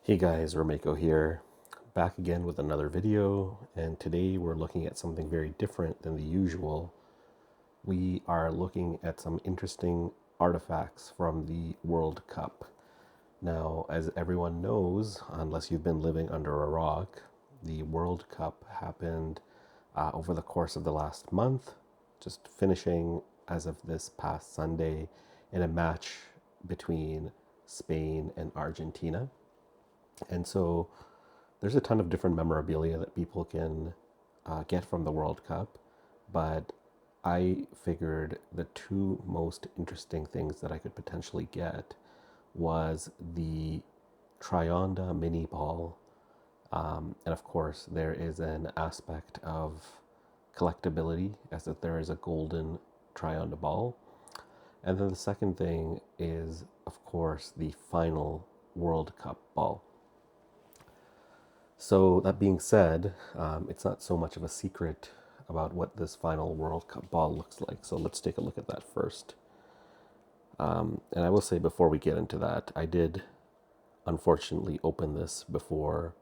Hey guys, Rameko here, back again with another video, and today we're looking at something very different than the usual. We are looking at some interesting artifacts from the World Cup. Now, as everyone knows, unless you've been living under a rock, the World Cup happened over the course of the last month, just finishing as of this past Sunday in a match between Spain and Argentina. And so there's a ton of different memorabilia that people can get from the World Cup, but I figured the two most interesting things that I could potentially get was the Trionda mini ball. And of course, there is an aspect of collectability as that there is a golden Trionda ball. And then the second thing is, of course, the final World Cup ball. So that being said, it's not so much of a secret about what this final World Cup ball looks like. So let's take a look at that first. And I will say before we get into that, I did unfortunately open this before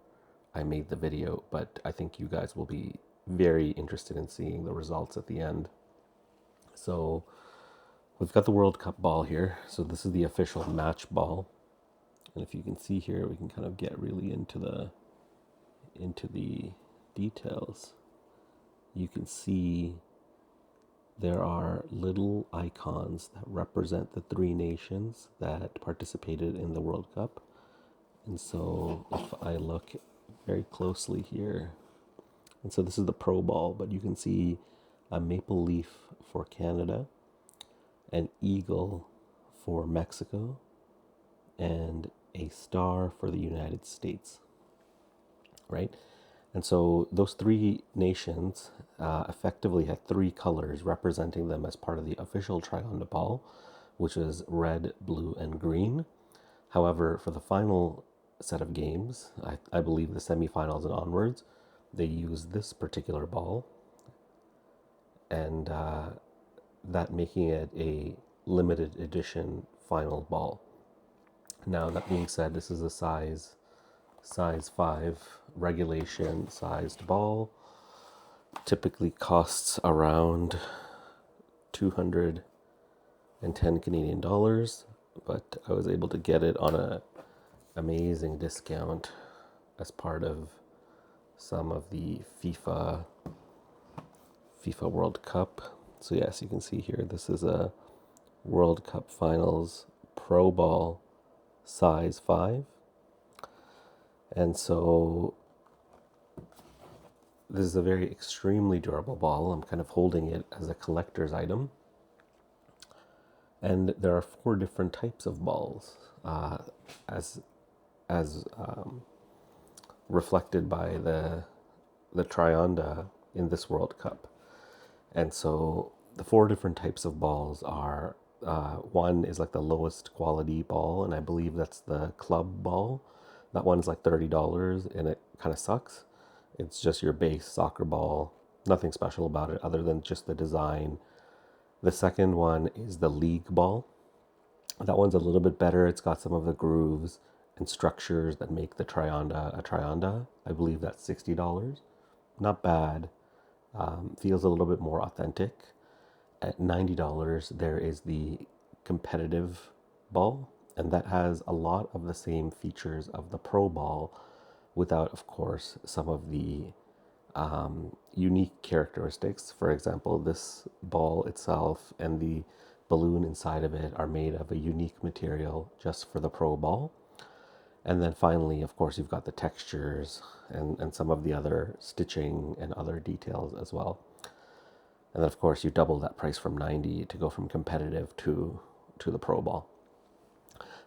I made the video, but I think you guys will be very interested in seeing the results at the end. So we've got the World Cup ball here. So this is the official match ball. And if you can see here, we can kind of get really into the details. You can see there are little icons that represent the three nations that participated in the World Cup. And so if I look very closely here, and so this is the Pro Ball, but you can see a maple leaf for Canada, an eagle for Mexico, and a star for the United States, right? And so those three nations effectively had three colors representing them as part of the official Trionda ball, which is red, blue, and green. However, for the final set of games, I believe the semifinals and onwards, they use this particular ball, and that making it a limited edition final ball. Now, that being said, this is a size 5 regulation sized ball. Typically costs around 210 Canadian dollars, but I was able to get it on a amazing discount as part of some of the FIFA World Cup. So yes, you can see here, this is a World Cup Finals Pro Ball size 5. And so this is a very extremely durable ball. I'm kind of holding it as a collector's item. And there are 4 different types of balls, as reflected by the Trionda in this World Cup. And so the 4 different types of balls are, one is like the lowest quality ball, and I believe that's the club ball. That one's like $30, and it kind of sucks. It's just your base soccer ball, nothing special about it other than just the design. The second one is the league ball. That one's a little bit better. It's got some of the grooves and structures that make the Trionda a Trionda. I believe that's $60. Not bad. Feels a little bit more authentic. At $90, there is the competitive ball, and that has a lot of the same features of the Pro Ball, without, of course, some of the unique characteristics. For example, this ball itself and the balloon inside of it are made of a unique material just for the Pro Ball. And then finally, of course, you've got the textures and some of the other stitching and other details as well. And then, of course, you double that price from 90 to go from competitive to the Pro Ball.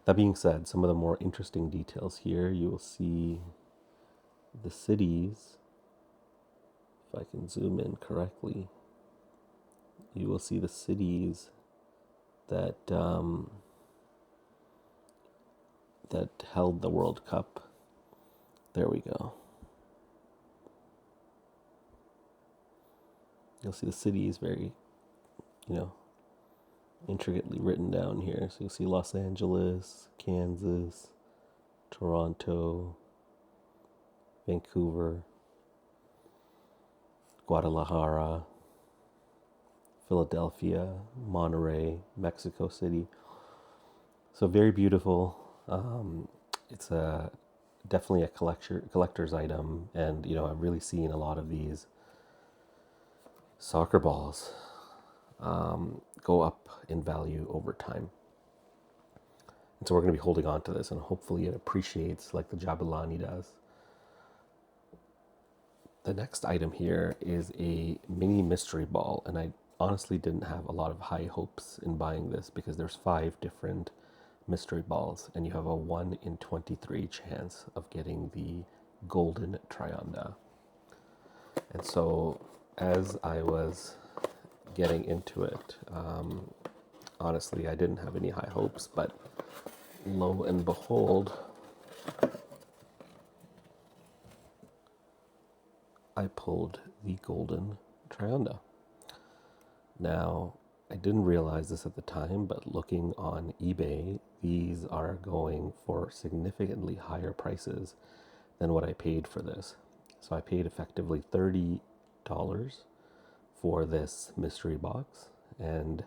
That being said, some of the more interesting details here, you will see the cities. If I can zoom in correctly, you will see the cities that that held the World Cup. There we go. You'll see the cities very, intricately written down here. So you'll see Los Angeles, Kansas, Toronto, Vancouver, Guadalajara, Philadelphia, Monterey, Mexico City. So very beautiful. It's a definitely a collector's item, and I've really seen a lot of these soccer balls go up in value over time. And so we're going to be holding on to this, and hopefully it appreciates like the Jabulani does. The next item here is a mini mystery ball, and I honestly didn't have a lot of high hopes in buying this because there's 5 different mystery balls, and you have a 1 in 23 chance of getting the golden Trionda. And so as I was getting into it, honestly, I didn't have any high hopes, but lo and behold, I pulled the golden Trionda. Now, I didn't realize this at the time, but looking on eBay, these are going for significantly higher prices than what I paid for this. So I paid effectively $30 for this mystery box, and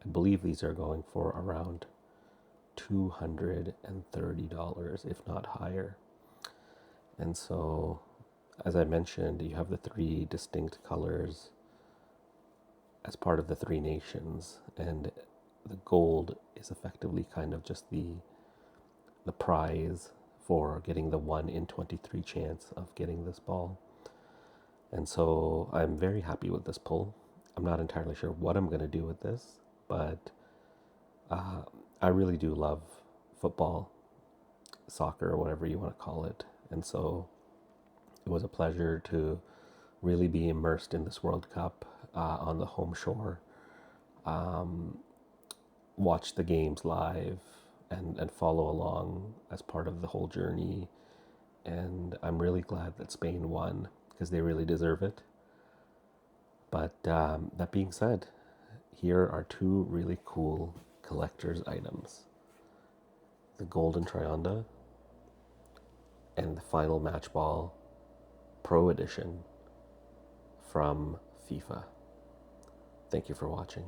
I believe these are going for around $230, if not higher. And so, as I mentioned, you have the 3 distinct colors as part of the 3 nations, and the gold is effectively kind of just the prize for getting the 1 in 23 chance of getting this ball. And so I'm very happy with this pull. I'm not entirely sure what I'm going to do with this, but I really do love football, soccer, whatever you want to call it. And so it was a pleasure to really be immersed in this World Cup on the home shore, watch the games live, and follow along as part of the whole journey. And I'm really glad that Spain won because they really deserve it. But that being said, here are 2 really cool collector's items: the Golden Trionda and the Final Match Ball Pro Edition from FIFA. Thank you for watching.